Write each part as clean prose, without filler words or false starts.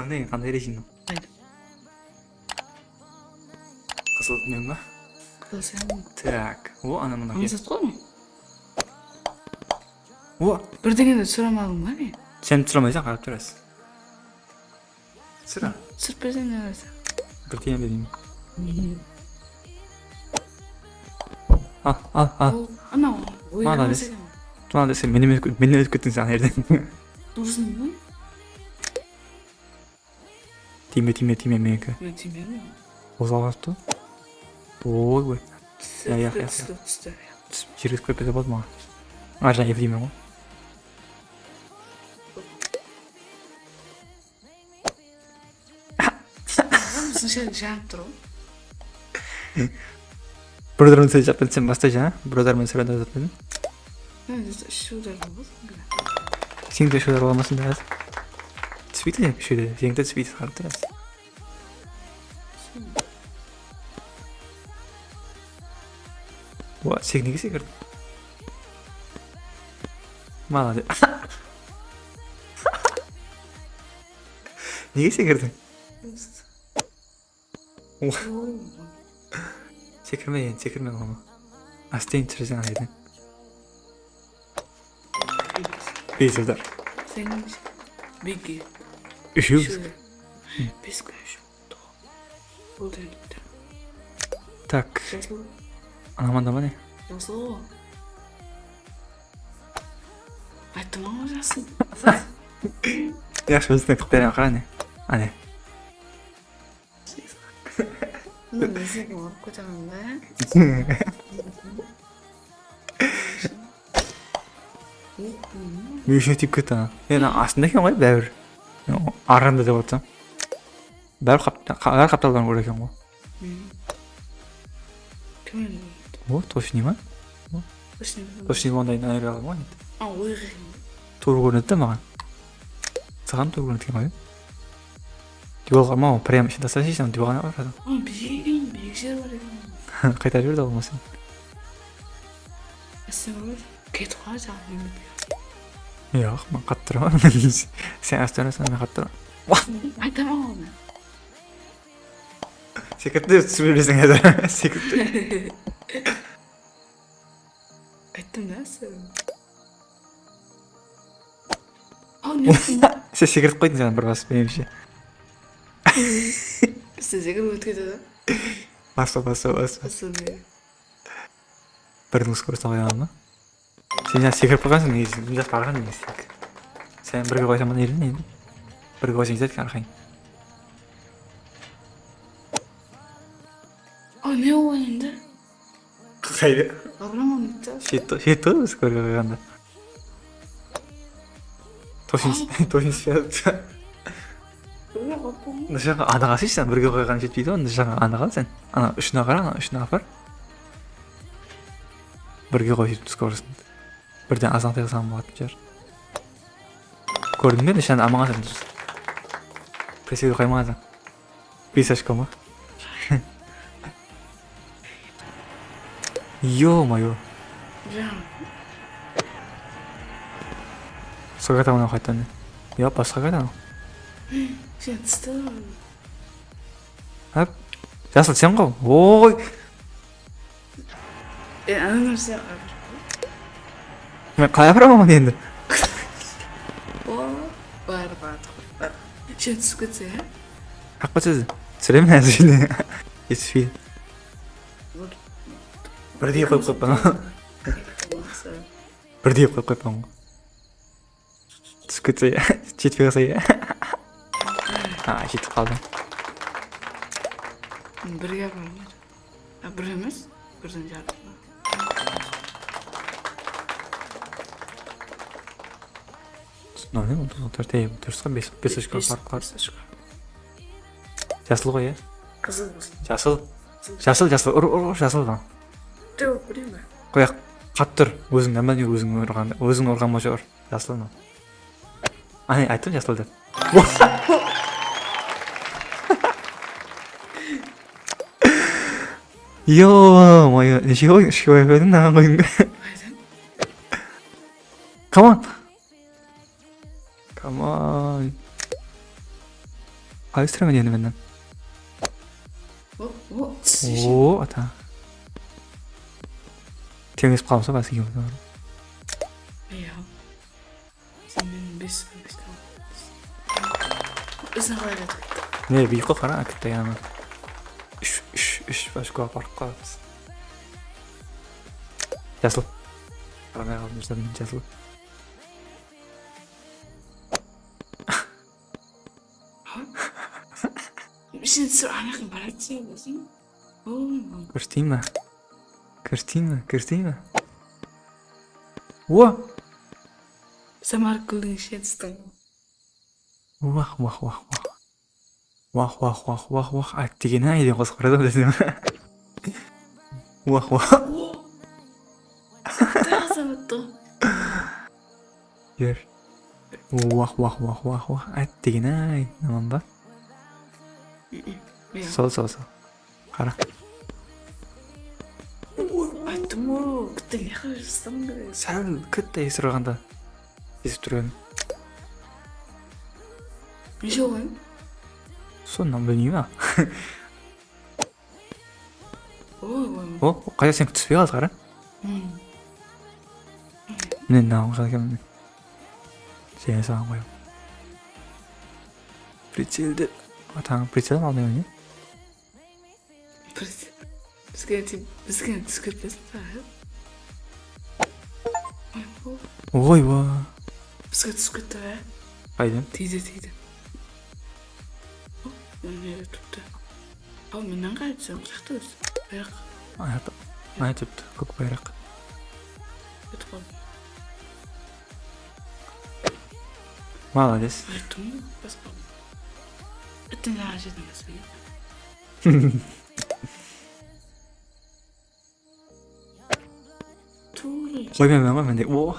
Ne qanday rejim? Qizil men mi? Qilsam. Tak. O ana buna Onu kel. satib qo'yma. O Birdengada so'ramadim-da men. sen turamaysan qarab turasiz. Sira. Sirp bersang nima? Bir tiyan bereyim. Al. Ana, Молодец. Tunalı sen beni ötküttün sen yerden. Dursunmu? Time meka. Men tiymermi? Ozalaptı. Oy. Ya. Через какой перевод мало. Ajayip değil mi o? Sen tur. Brother'ın söyleyecek sen bastı ha? Brother'ın söylediğini zaten. Şu da bu. Sen de şöyle olmasın biraz. Tweet ya şöyle. Sen de tweet harcayız. What? Sen ne sigara? Молодец. Niye sigaradın? Çekirme ama. Hastayım tırıcan aydın. Beyzadar. Senin bilgi. Üşüyor Şu. musun? Biz koş. Bu da gitti. Tak. Nasıl? Aman da ne? Nasıl? Aytım ama жасын. Yaxshi o'zini qilib beraman qarani. Ana. Nima sen olib ko'taman-da. Müşün tip kötü ha. Yani aslında kim var? Bär. Aranda da olsa. Bär kaptaldan uğraşan o. Kim? O toşnima. Toşnima ondan ayrılalım o. Ой. Tur görüntü mü? Саған tur görüntü kim? Diyorlar ama prem işte dasashishdan diyorlar var. Bir şey var. Qaytar yurda olmasın. Sen ket qo'yacaq. Yo'q, men qattiraman. Sen astanasan men qattiraman. Aytamaman. Sekretde süpürüyorsun ya. Sekretde. Aytdim-da sen. Ne? Sen sekret qo'yding sen bir bas benim şey. Sizga o'tkazadi. Bas. Asli. Bir nus ko'rsa qo'yamanmi? Sen ya sekret qo'ygansan, men qarg'an emas. Sen birga qo'ysaman erim endi. Birga qo'ysangiz qarg'ang. Ne o'yindi? Qayda? Abramon bitta. Şeyto biz ko'rganda. Toshin siyat. Nishanga anaqasizsan birga qo'ygan jetmaydi, nishanga anaqasan. Ana 3 nafar, 3 nafar. Birga qo'yib ko'rsin. Birdan azon qilsam bo'ladi jar. Ko'rdingmi nishani amagasan. Presiga qo'ymasan. Pisashkoma. Ё-моё. Согатаман хайтаны. Я басқагадам. Sen stil. Hap. Жасыл сен ғой. Ой. Ана нәрсе. Мен қалай барамын енді? Бар. Sen түсіп кетсе, Хаққа сөз. Түсіремін әзіріне. Есфи. Бірдей қойып қойпан. Бірдей қойып қойпан. Түсіп кетсе, жетпей қалса я. Жетіп қалдым. Бірге бармайды. Бір емес, бірден жарым. Ne oldu? Dört'e 5 yaşka fark var. Жасыл ғой, Қызыл болсын. Жасыл. Ur, жасыл да. Жоқ, білемін. Қояқ, қат тұр. Өзің нәмәне өзің ұрған маша ұр. Жасыл ма? Айттым жасыл деп. Ё-моё, неше қойдың наған қойдың? Come on. Қай үстіремен енді менден? О, ата. Теңесіп қалымса бәс екеуміз бар. Ja. Sen benim bir Ізін қалай кетті? Не, биік қой қара, кітті яғына. Үш бәш көп барып қаламыз. Жасыл. Қарамай қалдым жүрсем, жасыл. Сен сұр анақын барады сен болсын? Көрсетейін ме? О! Самар күлдің шетістің. Вах. Әттеген әйден қосып қарады десем. Вах. Тағы самытты. Жер. Вах. Әттеген әй. Наман ба? Сол. Қара. Айттым о, күтті не қажырстың керек. Сәл күтті есір ұрғанда. Есіп тұрған. Неше ойын? Сонынан білмейм, Ой. О, қайда сен түспей қалды қара? Мен нағым жал кемін. Сені саған қойым. Прицелді. Атаңы прицелім алдың өне? Бізге түскірпесін сағы. Ой, ба. Бізге түскірті бә? Қайден? Тейді. Öneri tuttu. Ama menен қайтсам қақты өз. Байрақ. Айтыпты, көк байрақ. Өтіп қалды. Молодец. Айттым ғой, басқа. Өттен жаңа жерден баспайды. Қоймаймен ғой менде. О!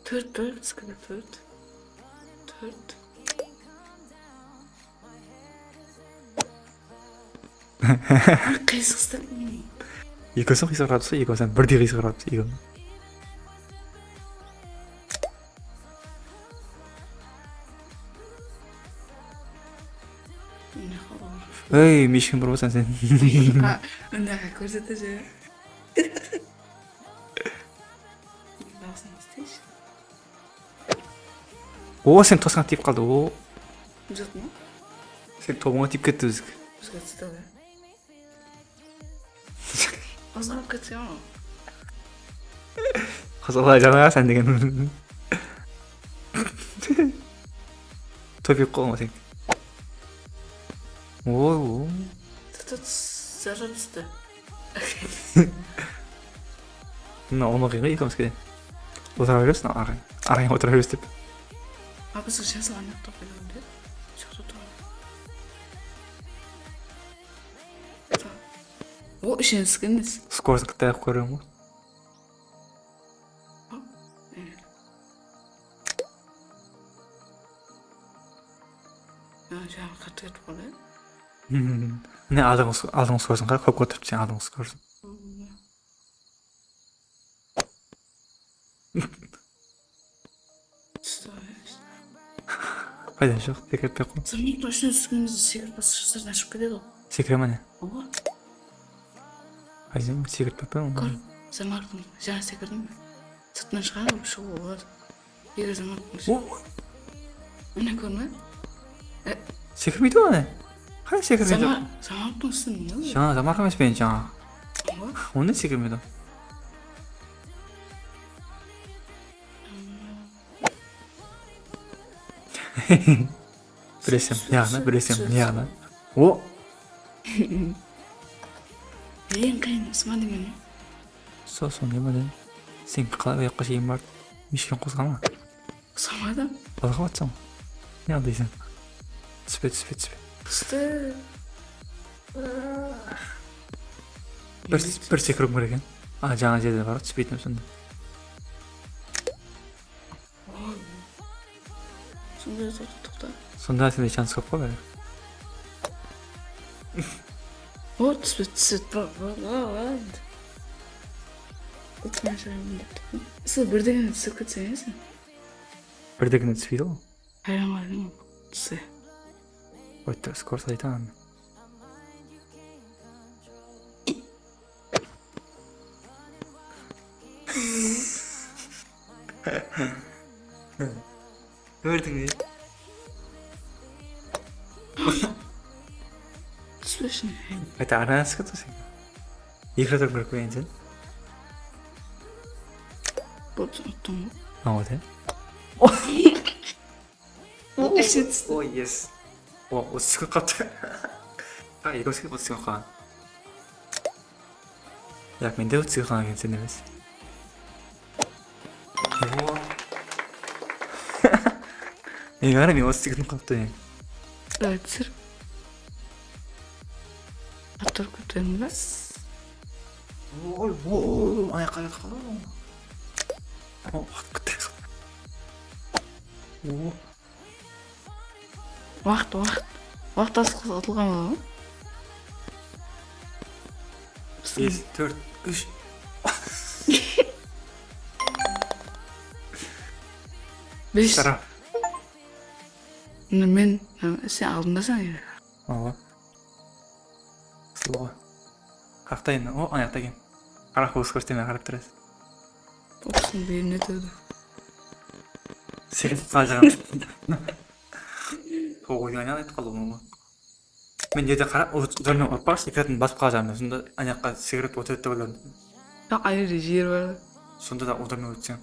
Төрт, бізге төрт. Қисықстан не? Екеуісін қисығырады тұса, екеуісін бірдей қисығырады тұса, екеуісін. Не қалауыр? Ей, мешкін бір болсаң сен. Ондағы көрсеті жа. Даусын істейші. О, сен тосқан тиіп қалды, о. Жоқ ма? Сен тобыңа тиіп кетті өзік. Бізге түсті ғой. Азғап кетсе ма? Қызылай жаңа сән деген. Топиқ қолма сен. Ой. Тұтат зара түсті. Мына оны қиға екеуміз кеден. Отыра бересің, арайын отыра берес деп. Бізге жазылған ақтап келуінде. Шықты тұрған. О, ішен түскендес. Скорсын кітті аяқ көрем ғой. Жаңа қатты кетіп қалды. Не алдыңғы скорсын қара, көп көтіріп сен алдыңғы скорсын. Түсті ғой. Қайдан жоқ, секіртпей қой. Замок машина түскенімізді секіріп басы жасырын ашып кетеді ғой. Секірема не? Оға. Қайдан секіртпей қой. Көр, замақтың жаңа секірдің бе? Сыртынан шығады, шығу болады. Егер замақтың Міне көрме? Секірмейді ғой не? Қай секірмейді? Замақтың үстін не ғой? Жаңа замақ емес пен жаңа. Оға. Онда секірмейді. Білесем, яғына. О! Ең қайын, ұсмады мені. Сосын не бәден? Сен қалай ояққа шейін барды? Мешкен қозғама. Ұсмады? Қозға батсам. Не алдайсың? Түспе. Түсті. Бір секірім керек екен. Жаңа жерде бар, түспейтінім сонда. Сонда тоқта. Сонда сенде шанс көп қой бәрі. О, түспет. Ба-ба-ба-ба-ба. Ұтма жайым деп тұқтым. Сол бірдегені түсіп кетсен есі? Бірдегені түспейді ғой. Хайран қалдың ғой. С. Өйтір скорость айтамын. Көрдің бе? Түспешін. Қайта арнайы түсіп сен. Екі рет көріп қойын сен. Болды, ұттым ғой. Вот, Ой, yes. Осы түсіп қапты. Екі өсіп түсіп қалған. Яқ, менде түсіп қалған екен сен емес. Мен ғана мен осы түсіп қапты ең. Түсір. Аттар көтерін бе? Ой, аяққа кетіп қалды. Уақыт күтті. Уақыт. Уақыт асық атылған ба? 5, 4, 3. Беш. Тара. Мен сен алдындасың ері. Ого. Слова. Қақтайын. Аяқта екен. Арақ бұл скоростемен қарап тұрасыз. Боксын бейіміне төді. Сен қажаған. Тоғойдан айтып қалу мұңы. Мен жерде қарап, жөрмен ұрпақ секретін басып қалжамын. Сонда аяққа сигарет өтеді деп ойладым. Айыры жер бар. Сонда да отырмай өтсем.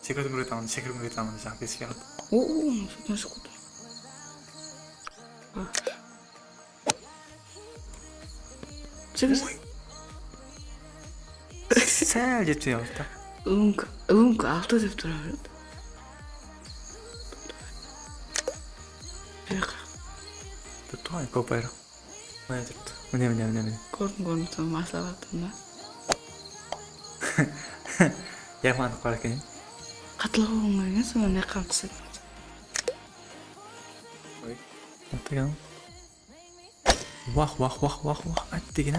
Секретім үретамын жаңа беске қалды. Содан шыққыды. Чегіз? Сәл жетпей алды да. Үңкі 6 деп тұра береді. Тұтуған көп айрық. Міне тұрды. Міне. Көрдің тұр масалатым да. Яғманды қар екен. Қатылығы оңай екен, сонда не қамтысы. Ой. Әттеген. Уақ. Әттеген.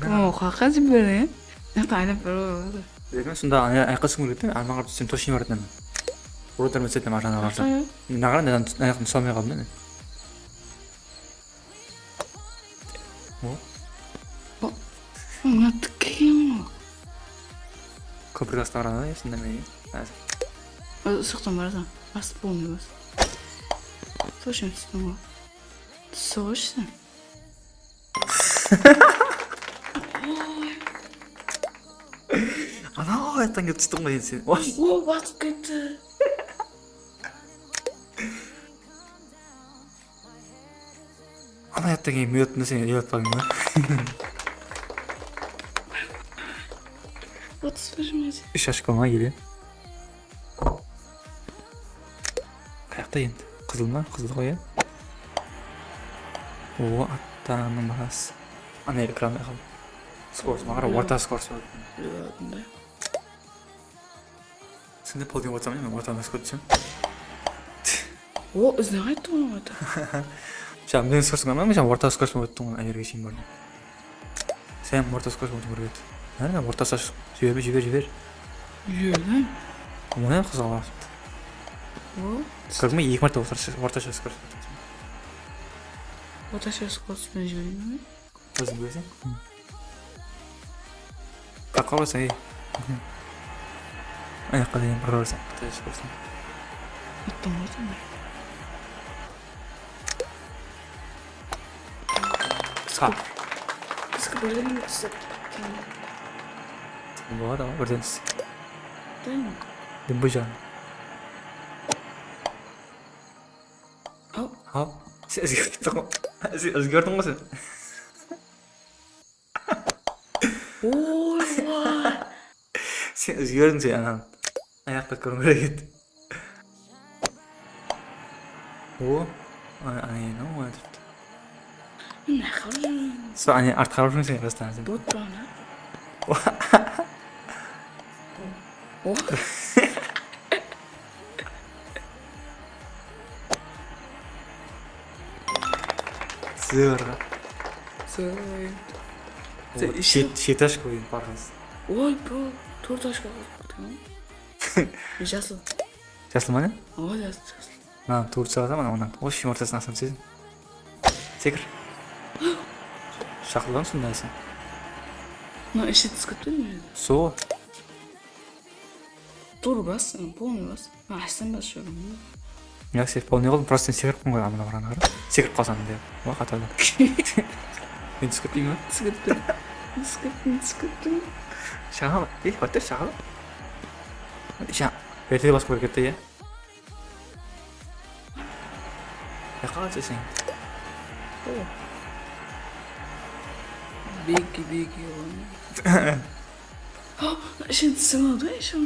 Қаққа жібері, неқта айнап бәрі олады. Дегенмен сонда аяққа сүңгілетін, аймаға түсен тошын баратын. Ұрыдар мәсетіне мағжана барса. Нағыран неден аяқтың салмай қалдым. Мына түккен ғой. Көпір қастағыраны есінде мені. Сұқтан барасың, басып болмай бас. Сошын түстің ғой. Соғышсың. Анау аяқтан кеп түстің ғой сен. Батып кетті. Ана аяқтан кейін мүйеттіңді сен ел атпағың ба? Батыспашым әзі. 3 ашқама еле. Қаяқта енді? Қызыл ма? Қызыл ғой, аттағының бағасы. Ана экранға қалды. Скорс мағара, орта скорс болды. Сенде полден отырсам, мен ортаны скорс түсем. Ізден қайтты оны қайта. Жаңа мен скорсың ана, мен орта скорс өттің ғой, әйерге шейін бардым. Сен орта скорс өттің көріп еді. Әне, орта саш, жібер. Жүрді? Оны қызға барып. Көрдің ме, 2 марта орташа скорс өттің. Орташа скорспен жіберейін ғой? Өзің көрсең? Қаққа барсың, аяққа дейін бір барсың, орташа скорстың. Оттың болсын ба? Қысқы бірден түсіп. Болады ма, бірден түс. Дайын. Дүмбі жағын. Ау. Сен өзгердің ғой сен. Ой. Сен өзгердің сен анан. Аяқта көрің керек еді. Ана ой тұрды. Не қаржын? Со, артқа қарып жүрің сен қастан сен. Бот бағына. Сырға. Сырға. Шеташ қойын парғыз. Ой, бро, 4 ашқа қосып Жасыл. Жасыл ма не? Ой, жасыл. Мына туып шығады мана онан. Осы үйдің ортасына асып түсесің. Секір. Шақырған сондайсың. Мына іші түсіп кетті ме? Со. Тур бас, полный бас. Астан бас шоғым. Я сен полный қылдым, просто сен секіріп қойған мына бараны қара. Секіріп қалсам деп. О, қатады. Мен түсіп кетпеймін ба? Түсіп кетті. Шаға ма? Отыр шаға. Ертеде басып көріп кетті, Яққа қатсайсың? Беги оған. Ішін түсіп алды ғой, ішін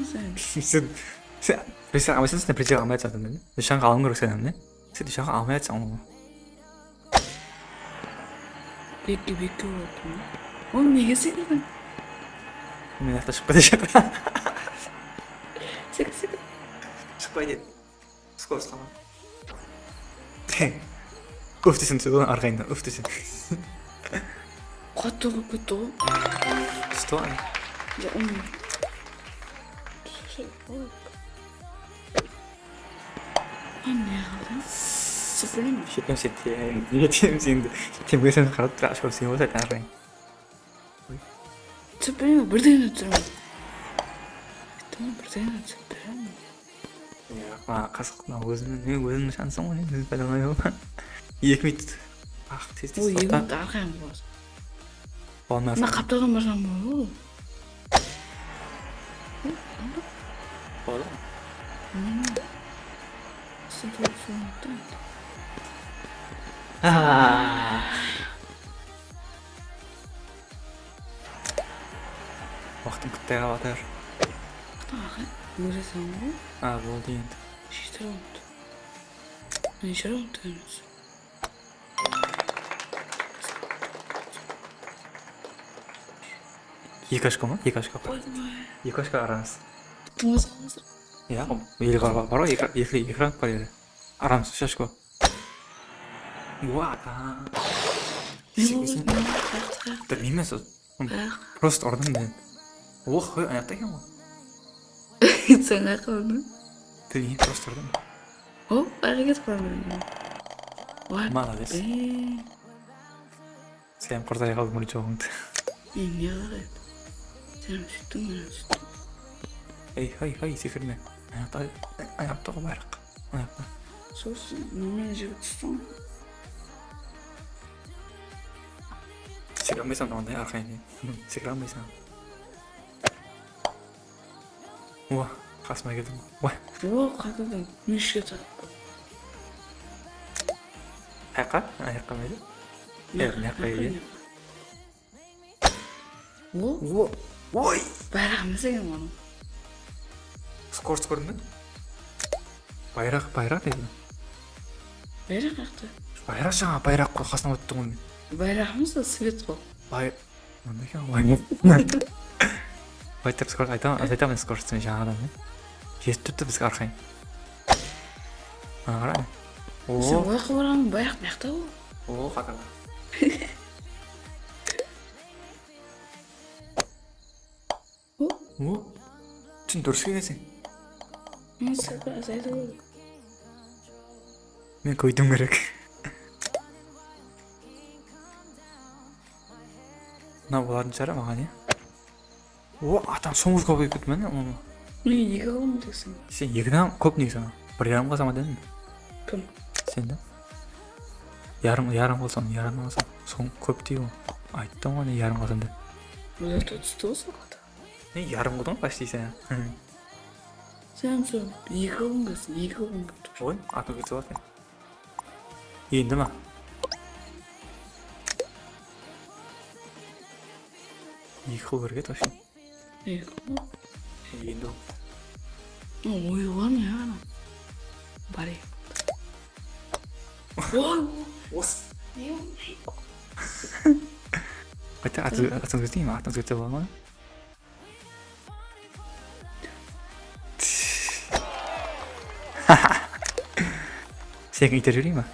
Сен амайсың сен предел алмай жатсың не? Нышанға алым керек сенем не? Сен нышанға алмай жатсың оны. Беги болады. Оны неге секірдің? Мен аяқта шығып кете шақырам. Секір. Шықпай деді. Скорость қаман. Уф десең түседі ғой арқайында. Уф десең. Қатты болып кетті ғой. Сто ане. Не қалды? Сыпырым. Шетем сен ертем сенді. Темге сен қарап тұра ашып сен болса таңырайын. Сыпырым, бірден өтірім. Бірден өтірім. Қасықна өзімнің шансым ғой, өзім бәлемай ғой. 2 минут. Тез Ой, 2 минут арқайым болады. Болмай Мына қапталған барған болды ғой. Болды. Уақытым күтті қалатыр. Көресің ғой? Болды енді. 7 раунд. Неше раунд емес? Екі ашқа ма? Екі ашқа. Қойды ма? Екі ашқа арамыз. Тұңыз қалмыз. Иә, елі бар ғой, екі раунд бар еді. Арамыз, 3 ашқа. Білмеймін сол. Просто ұрдым мен. Оқ, қой, аяқта екен ғой. Сен қайқылдың? Білмеймін, просто ұрдым. О, әрекет қоймын. Молодец. Сен құрдай қалдың мұны жоғыңды. Не қарайды? Сен сөйттің, мен сөйттім. Ей, секірме. Аяқта ғой байрақ. Аяқта. Сосын, мен жігіт тұстың. Секіре алмайсам ондай арқайын. Секіре алмайсам. Уа, қасыма келдім. Уа. О, қатыдың. Мен ішке тартып. Аяққа? Аяққа майды? Аяққа еді. О, ой! байрағымыз екен оның. Скорость көрдің бе? Байрақ деді. Байрақ ақты. Байрақ жаңа байрақ қой, қасына өтті ғой. Байрағымыз да свет қой. Онда екен, Байтыр скорость айтамын скоростьтен жаңадан. Жетіп тұтты бізге арқайын. Ана қарай. Сен ойқы барамын, байрақ мияқта ғой. О, қатар. О, түн дұрыс келесің. Мен сәлбі азайды ғой. Мен көйдім керек. Мына олардың жара маған, О, атам соңыз көп кетті мәне оны. Мен 2 қалым десің. Сен 2-дан көп неге сана? 1,5 қалсама дедім. Кім? Сен да? Ярым қалсам, ярым қалсам. Соң көп дейі ғой. Айттым ғой, ярым қалсам деп. Олар тұтысты болса қата. Ярым қылдың почти сен. Сен сол 2 қалым десің, 2 қалым кетті. Ой, атым кетті болады. Енді ма? Екі қыл берге точно. 2 қалым? Енді ол. Ой, бар ма яғана? Бар ек. Ой, Ос. не олмай? Қайта атыңыз кетейін ма? Атыңыз кетсе болады ма? Сен итеріп жіберейін ба?